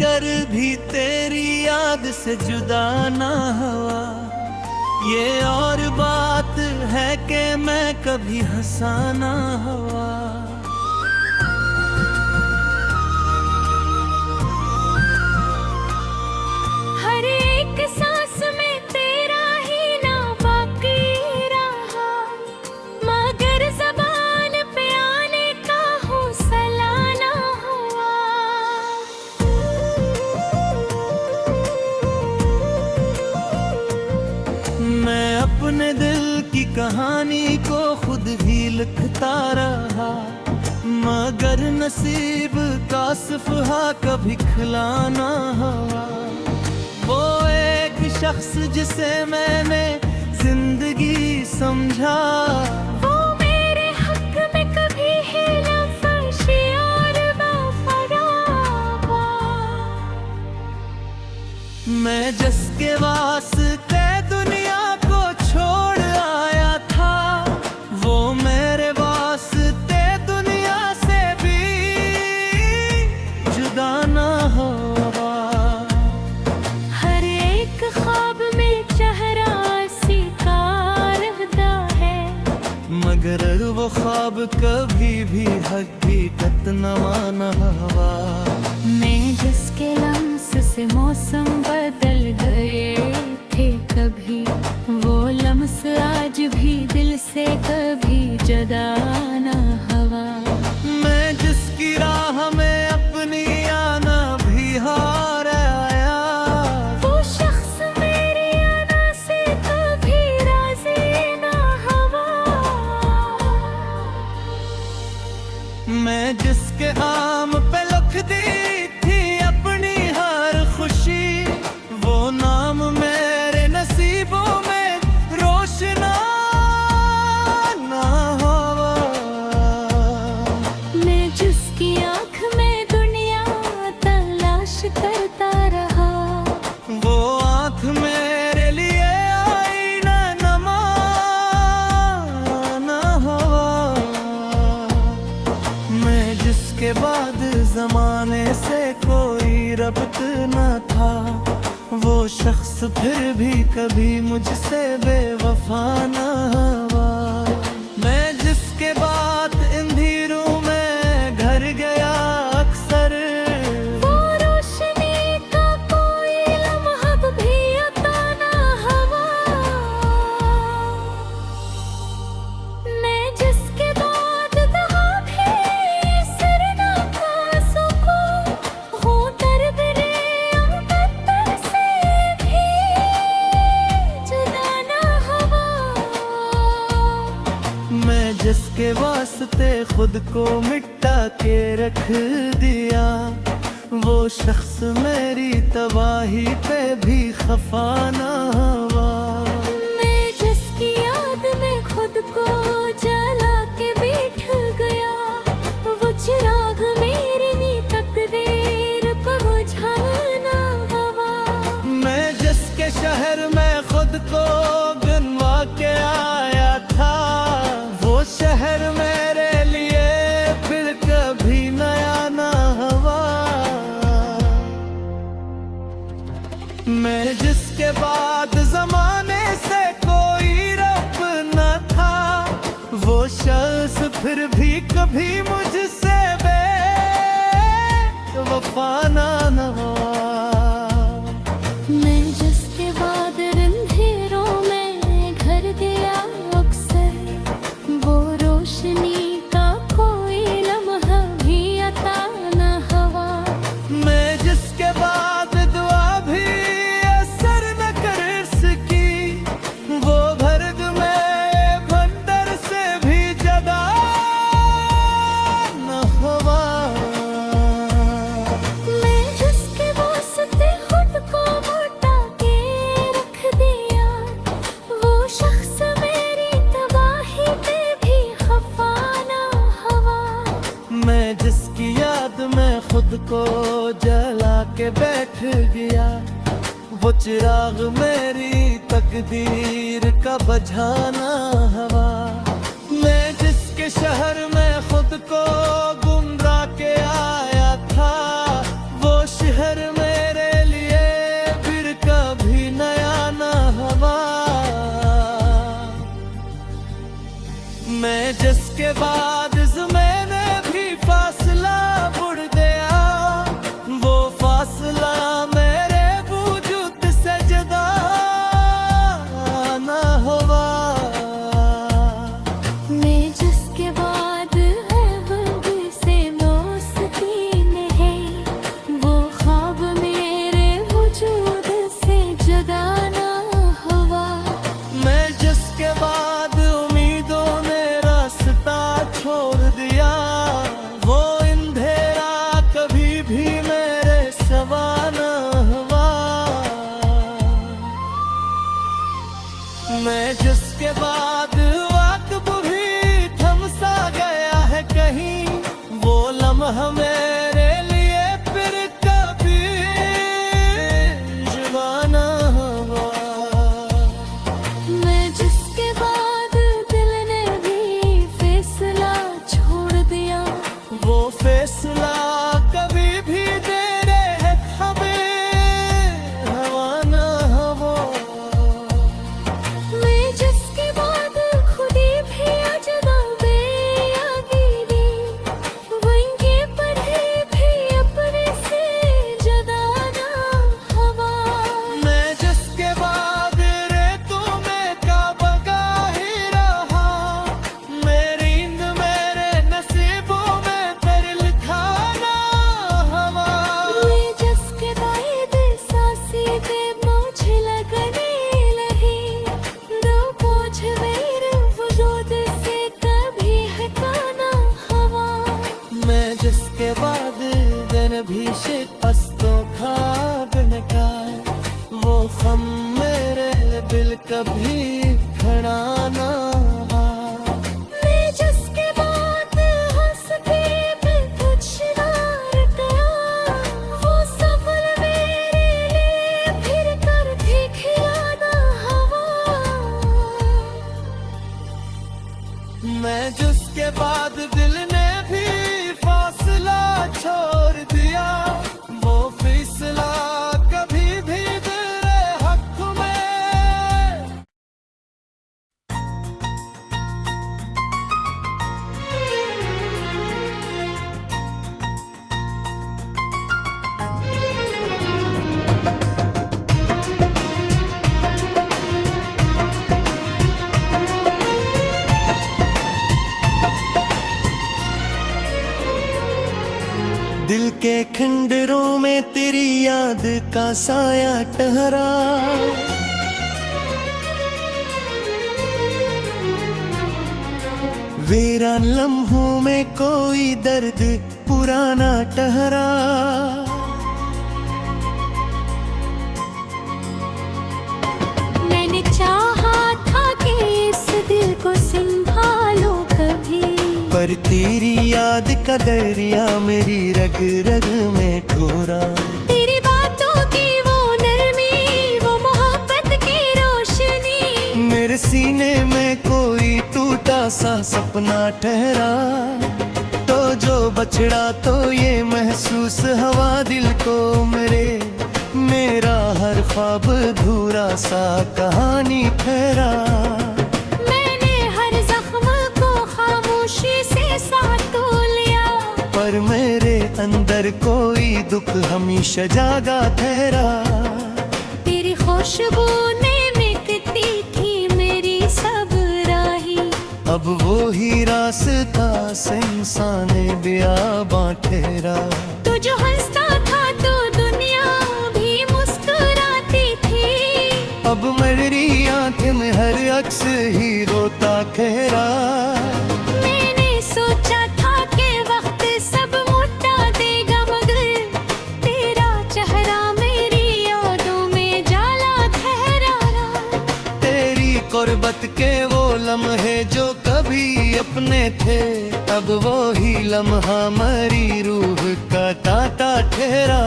कर भी तेरी याद से जुदा ना हुआ। ये और बात है कि मैं कभी हंसा ना हुआ। हर एक सांस में तेरा ही नाम बाकी रहा, मगर ज़बान पे आने का हौसला ना हुआ। मैं अपने दिल की कहानी को खुद भी लिखता रहा, मगर नसीब का सफ़हा कभी खुला ना हुआ। वो एक शख्स जिसे मैंने जिंदगी समझा, वो मेरे हक में कभी हिला फर्शी और बेफरा हुआ। मैं जिसके वास्ते दुनिया को छोड़ आया था, वो मेरे वास्ते दुनिया से भी जुदा ना हुआ। हर एक ख्वाब में चेहरा सितारदा है, मगर वो ख्वाब कभी भी हकीकत न माना हुआ। मैं जिसके लम्स से मौसम बदल गए थे कभी, वो लम्स आज भी दिल से कभी जुदा ना हुआ। मैं जिसकी राह में अपनी आना भी हार आया, वो शख्स मेरी अदा से कभी राज़ी ना हुआ। मैं जिसके आम पे लिख दी थी अपनी हर खुशी, वो नाम मेरे नसीबों में रोशना ना हुआ। मैं जिसकी आँख में दुनिया तलाश करता रहा, वो आँख मेरे लिए आईना नमा ना हुआ। मैं जिसके बाद जमाने से कोई रब्त न था, वो शख्स फिर भी कभी मुझसे बेवफा न हुआ। मैं जिसके बाद अंधेरों में घर गया अक्सर, वो रोशनी का कोई लम्हा भी अता ना हुआ। मैं जिसके बाद दहा भी सर ना खा सकूं, हूँ दर्द रे अम्बर से भी जुदा ना हुआ। मैं जिसके वास्ते खुद को मिटा के रख दिया, वो शख्स मेरी तबाही पे भी खफा ना हुआ। मैं जिसकी याद में खुद को जला के बैठ गया, वो चिराग मेरी तकदीर को बुझाना हुआ। मैं जिसके शहर में खुद को गिनवा के आया था, वो शहर मेरे लिए फिर कभी नया ना हुआ। मैं जिसके बाद जमाने से कोई रब न था, वो शख्स फिर भी कभी मुझसे बेवफा ना हुआ। मैं जिसके बाद अंधेरों में घर गया अक्सर, वो रोशनी का कोई लम्हा भी अता ना हुआ। मैं जिसके बाद दुआ भी असर न कर सकी, वो भर्ग में बंदर से भी जुदा न हुआ। मैं जिसके वास्ते खुद को मोटा के रख दिया, वो शख्स मेरी तबाही पे भी खफा ना हुआ। मैं जिसकी याद में खुद को जला के बैठ गया, वो चिराग मेरी तकदीर का बुझाना हुआ। मैं जिसके शहर में खुद को गुमराह के आया था, वो शहर मेरे लिए फिर कभी नया ना हवा। मैं जिसके बाद मैंने भी फासला बुड़ गया, वो फासला मेरे वजूद से जुदा ना हुआ। मैं जिसके बाद है वक्त से मौसकीन है, वो ख्वाब मेरे वजूद से जुदा ना हुआ। मैं जिसके बाद उम्मीदों ने रास्ता छोड़ दिया, वो अंधेरा कभी भी मेरे सवा ना हुआ। मैं जिसके बाद वक्त भी थम सा गया है कहीं, वो लम्हा मेरे लिए फिर कभी जुबा ना हुआ। मैं जिसके बाद दिल ने भी फैसला छोड़ दिया, वो फैसला कभी भी तेरे हमें हवा ना हो। मैं जिसके बाद खुदी भी अजदा बेयागी दी, वंगे पढ़े भी अपने से जुदा ना हुआ। मैं जिसके बाद रेतों में काबा ही रहा, मेरी नींद मेरे नसीबों में फिर लिखा ना हवा। मैं जिसके बाद सांसी पे मुझे लगने लगी, दो बोझ मेरे वजूद से कभी हटाना हवा। मैं जिसके बाद दिन भी शिकस्तों खा का, वो खम मेरे दिल कभी खड़ा ना हुआ। मैं जिसके बाद हंसती मैं कुछ ना गया, वो सफर मेरे लिए फिर कर भी खिलाना हवा। मैं जिसके बाद दिल ने भी फासला छोड़ दिया, वो फैसला कभी भी तेरे हक में। दिल के खंडरों में तेरी याद का साया टहरा, वीरान लम्हों में कोई दर्द पुराना टहरा। मैंने चाहा था कि इस दिल को संभालो कभी, पर तेरी याद का दरिया मेरी रग रग में ठोरा। तेरी बातों की वो नरमी, वो मोहब्बत की रोशनी, मेरे सीने में कोई टूटा सा सपना ठहरा। तो जो बछड़ा तो ये महसूस हवा दिल को मेरा हर ख्वाब धूरा सा कहानी ठहरा। मैंने हर जख्म को खामोशी से साथ लिया, पर मेरे अंदर कोई दुख हमेशा जागा ठहरा। तेरी खुशबू ने मिटती थी मेरी सब राही, अब वो ही रास्ता से इंसान बियाबां ठहरा। तू जो हंसता था तो दुनिया भी मुस्कुराती थी, अब मेरी आंखें में हर अक्स ही रोता खहरा। मैंने सोचा था कि वक्त सब मुटा देगा, मगर तेरा चेहरा मेरी यादों में जाला ठहरा रहा। तेरी कुर्बत के वो लम्हे जो कभी अपने थे, अब वो ही लम्हा मेरी रूह का कांटा ठहरा।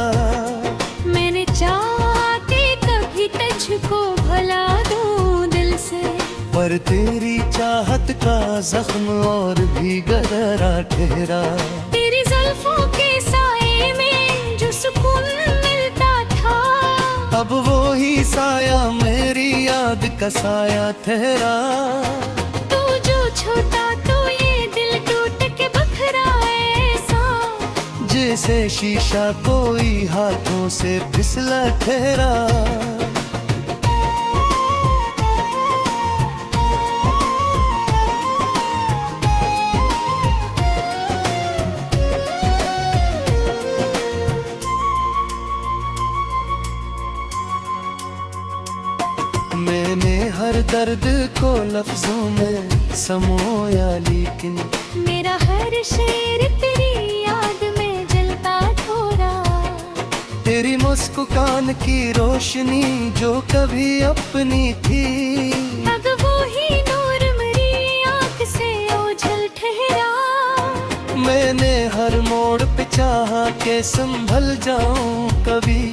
मैंने चाहा कि कभी तुझको भुला दूं दिल से, पर तेरी चाहत का जख्म और भी गहरा ठहरा। तेरी जुल्फों के साए में जो सुकून अब वो ही साया मेरी याद का साया ठहरा। तू जो छोटा तो ये दिल टूट के बखरा ऐसा, जैसे शीशा कोई हाथों से फिसला ठहरा। मैंने हर दर्द को लफ्जों में समोया, लेकिन मेरा हर शेर तेरी याद में जलता थोड़ा। तेरी मुस्कान की रोशनी जो कभी अपनी थी, अब वो ही नूर मेरी आँख से ओझल ठहरा। मैंने हर मोड़ पे चाहा के संभल जाऊं कभी,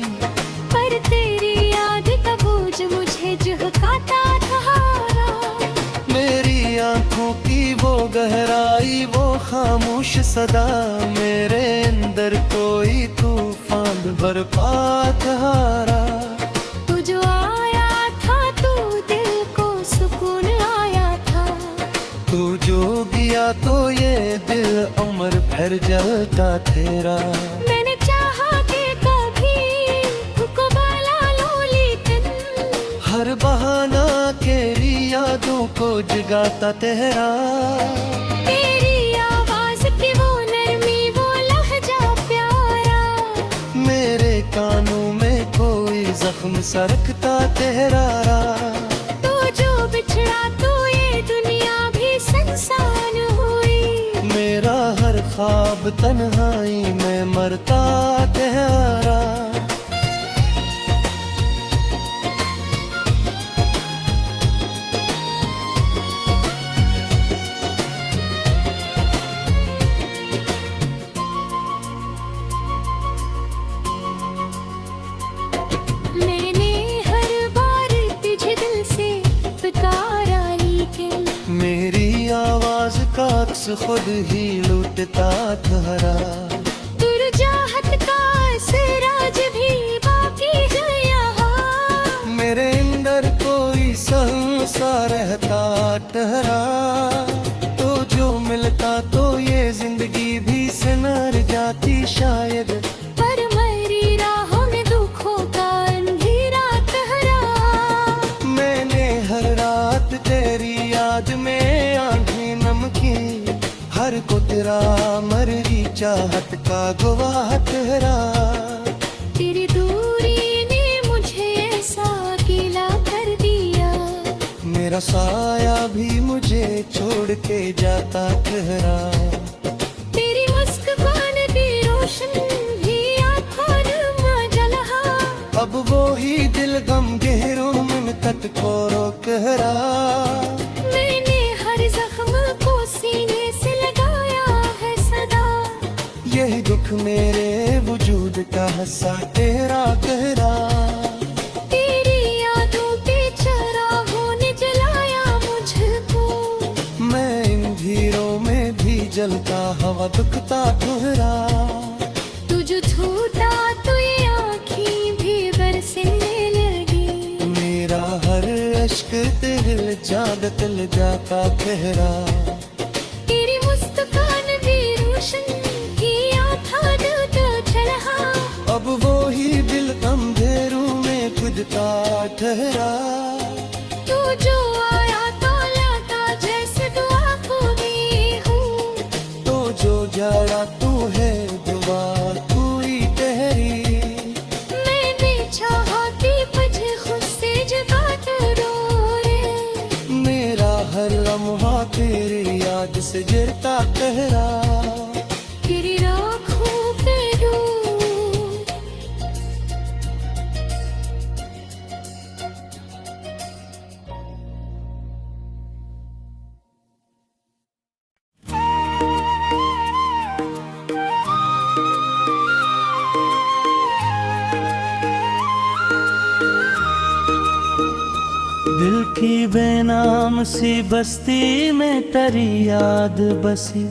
पर तेरी याद का बोझ मुझे झुकाता सहारा। मेरी आंखों की वो गहराई, वो खामोश सदा, मेरे अंदर कोई तूफान बरपा हारा। तू जो आया था तू दिल को सुकून आया था, तू जो गया तो ये दिल उम्र भर जलता तेरा। मैंने चाहा कि कभी तुझको बुला लूं, लेकिन हर बहाना तेरी यादों को जगाता तेरा। तेरी आवाज की वो नरमी, वो लहजा प्यारा, मेरे कानों में कोई जख्म सरकता तेरा। तू जो बिछड़ा तो ये दुनिया भी संसान हुई। मेरा हर ख्वाब तन्हाई में मरता तेरा। मैंने हर बार तुझे दिल से पुकारा, लेकिन मेरी आवाज का अक्स खुद ही लूटता ठहरा। दुर्जाहत का सिराज भी बाकी है यहाँ। मेरे अंदर कोई सहसा रहता ठहरा। तो जो मिलता तो ये जिंदगी भी संवर जाती शायद, पर मेरी राहों में दुखों का अंधेरा ठहरा। मैंने हर रात तेरी याद में आंखें नम की, हर को तेरा मररी चाहत का गवाह ठहरा। तेरी दूरी ने मुझे ऐसा अकेला कर दिया, मेरा साया भी मुझे छोड़ के जाता ठहरा। तेरी मुस्कान की रोशन भी आँखों में जला। अब वो ही दिल गम गहरों में तक को रोक रहा। मैंने हर जख्म को सीने से लगाया है सदा, यही दुख मेरे वजूद का हस्सा तेरा गहरा। तेरी यादों के चरागों ने जलाया मुझको, मैं इन धीरों में भी जलता हवा दुखता ठहरा। तू जो छूटा तो ये आँखें भी बरसने लगी। मेरा हर अश्क दिल जागत ले जाता ठहरा। तेरी मुस्कान भी रोशन किया था दिल तो चला। अब वो ही दिल अंधेरों में खुदता ठहरा। तू जो आया तो लगा जैसे दुआ पूरी हूँ, तो जो जड़ा तू है दुआ पूरी ठहरी। मैंने चाहा कि मुझे खुद से जगा तो रो रे। मेरा हर लम्हा तेरी याद से गिरता ठहरा। तेरी राखों पे डूब, दिल की बेनाम सी बस्ती में तेरी याद बसी,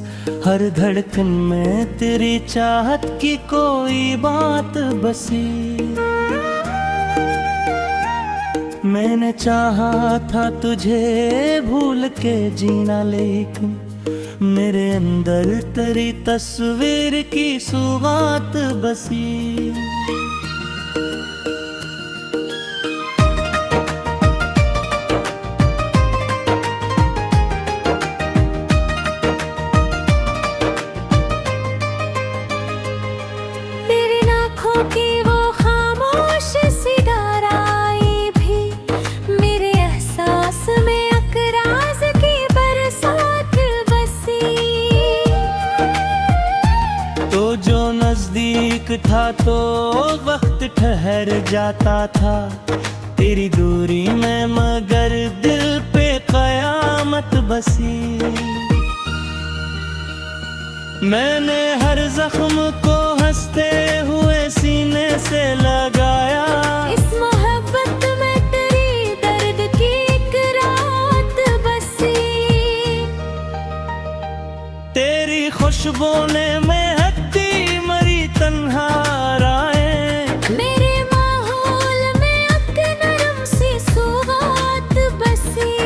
हर धड़कन में तेरी चाहत की कोई बात बसी। मैंने चाहा था तुझे भूल के जीना, लेकिन मेरे अंदर तेरी तस्वीर की सुगात बसी। तेरी आँखों की वो खामोश सी गहराई भी मेरे एहसास में अकराज की बरसात बसी। तो जो नजदीक था तो वक्त ठहर जाता था तेरी दूरी में, मगर दिल पे कयामत बसी। मैंने हर जख्म को हंसते हुए सीने से लगाया, इस मोहब्बत में तेरी दर्द की एक रात बसी। तेरी खुशबू ने महकती मरी तन्हा राहें, मेरे माहौल में एक नरम सी सुगात बसी।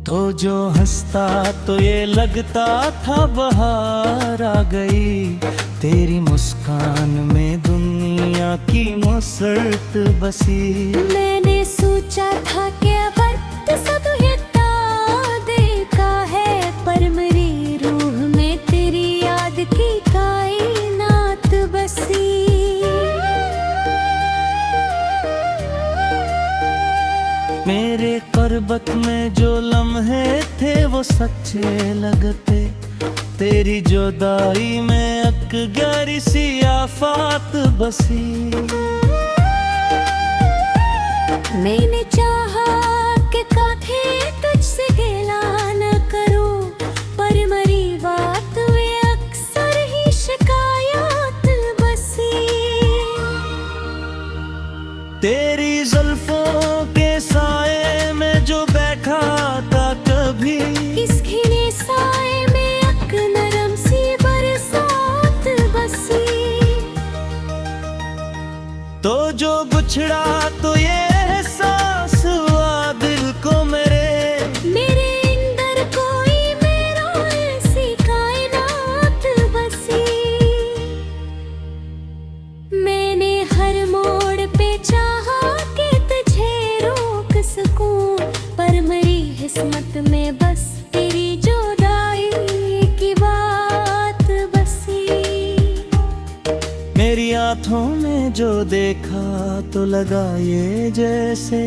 तो जो हंसता तो ये लगता था बहार आ गई, तेरी मुस्कान में दुनिया की मसरत बसी। मैंने सोचा था कि वक्त सब ये देखा है, पर मेरी रूह में तेरी याद की कायनात बसी। मेरे करबत में जो लम्हे थे वो सच्चे लगते, तेरी जुदाई में एक गहरी सी आफत बसी। मैंने चाहा कि कभी तुझसे गिला न करूं, पर मरी बात में अक्सर ही शिकायत बसी। तेरी जुल्फों के साए में जो बैठा था कभी, इस घिरे साए में एक नरम सी बरसात बसी। तो जो बिछड़ा तो ये एहसास हुआ दिल को मेरे अंदर कोई मेरा ऐसी कायनात बसी। मैंने हर मोड़ पे चाहा कि तुझे रोक सकूं, पर मेरी किस्मत में बस तेरी जुदाई की बात बसी। मेरी आंखों में जो देखा तो लगा ये जैसे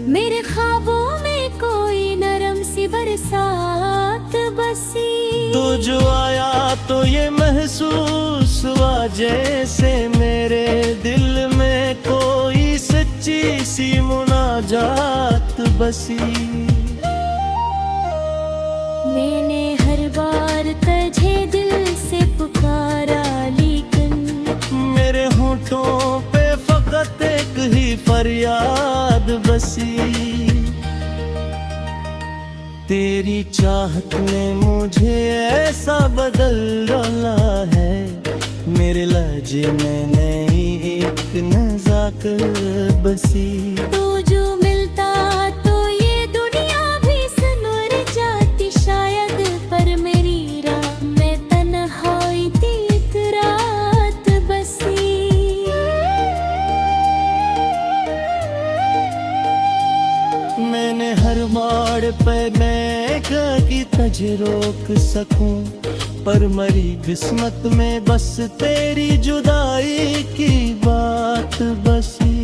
मेरे ख्वाबों में कोई नरम सी बरसात बसी। तो जो आया तो ये महसूस हुआ जैसे मेरे दिल में कोई सच्ची सी मुनाजात बसी। मैंने हर बार तुझे दिल से पुकारा, लेकिन मेरे होठों पे फकत एक ही फरियाद बसी। तेरी चाहत ने मुझे ऐसा बदल डाला है, मेरे लहजे में नई एक नजाकत बसी। तो जो मिलता तो ये दुनिया भी सुनर जाती शायद, पर मेरी राह में तन्हाई थी एक रात बसी। मैंने हर मोड़ पे मैं कि तुझे रोक सकूं, पर मरी किस्मत में बस तेरी जुदाई की बात बसी।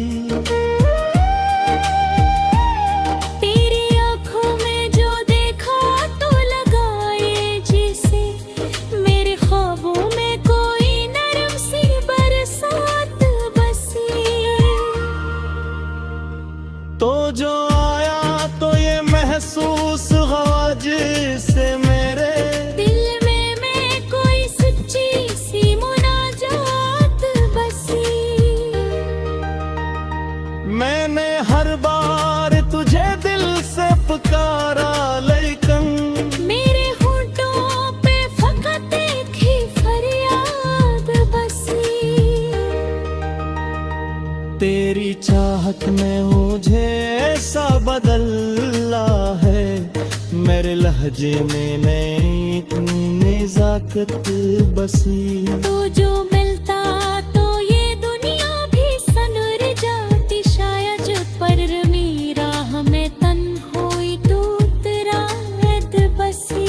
तेरी आँखों में जो देखा तो लगा ये जैसे मेरे ख्वाबों में कोई नरम सी बरसात बसी। तो जो आया तो ये महसूस हुआ जिससे मेरे दिल में कोई सच्ची सी मुनाजात बसी। गुर्बत में मुझे ऐसा बदला है, मेरे लहजे में नई इतनी नेज़ाकत बसी। तो जो मिलता तो ये दुनिया भी सनर जाती शायद, पर मेरा हमें तन होई तो तराहत बसी।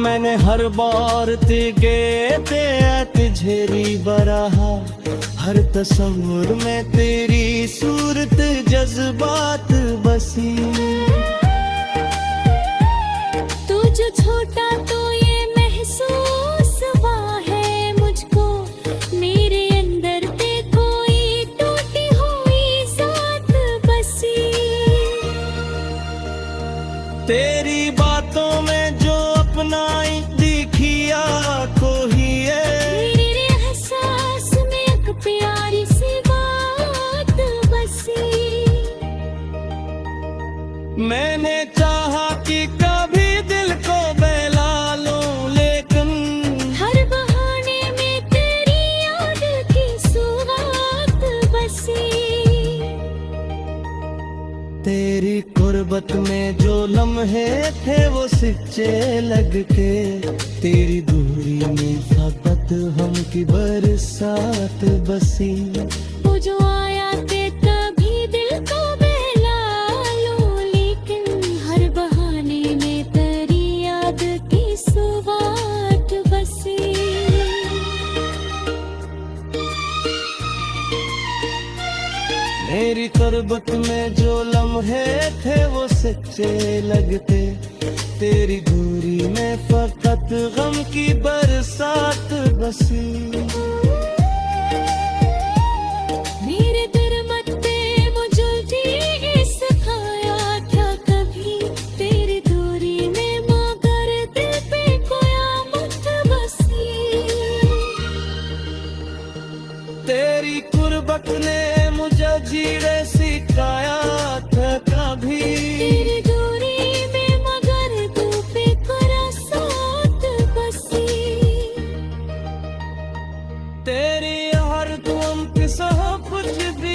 मैंने हर बार तिझेरी बरहा, हर तस्वुर में तेरी सूरत जज्बात बसी। तू जो छोटा तो ये महसूस हुआ है मुझको, मेरे अंदर ते कोई टूटी हुई जात बसी। तेरी बातों में जो अपनाई दिखी आंखों ही है, मेरे एहसास में एक प्यारी सी बात बसी। मैंने चाहा कि कभी दिल को बहला लूं, लेकिन हर बहाने में तेरी याद की सुहाग बसी। तेरी गुर्बत में जो लम्हे थे वो सच्चे लग के, तेरी दूरी में फकत हम की बरसात बसी। वो जो आया ते कभी दिल को बहला लूं, लेकिन हर बहाने में तेरी याद की सुहाग बसी। मेरी गुर्बत में जो लम्हे थे वो सच्चे लगते, तेरी दूरी में फकत गम की बरसात बसी। मेरे दिल मत्ते मुझे सिखाया था कभी, तेरी दूरी में मगर दिल पे क़यामत बसी। तेरी गुर्बत ने मुझे जीने सिखाया था कभी, तेरी दूरी में मगर तू पे करासात बसी। तेरी हर तुम किसा कुछ भी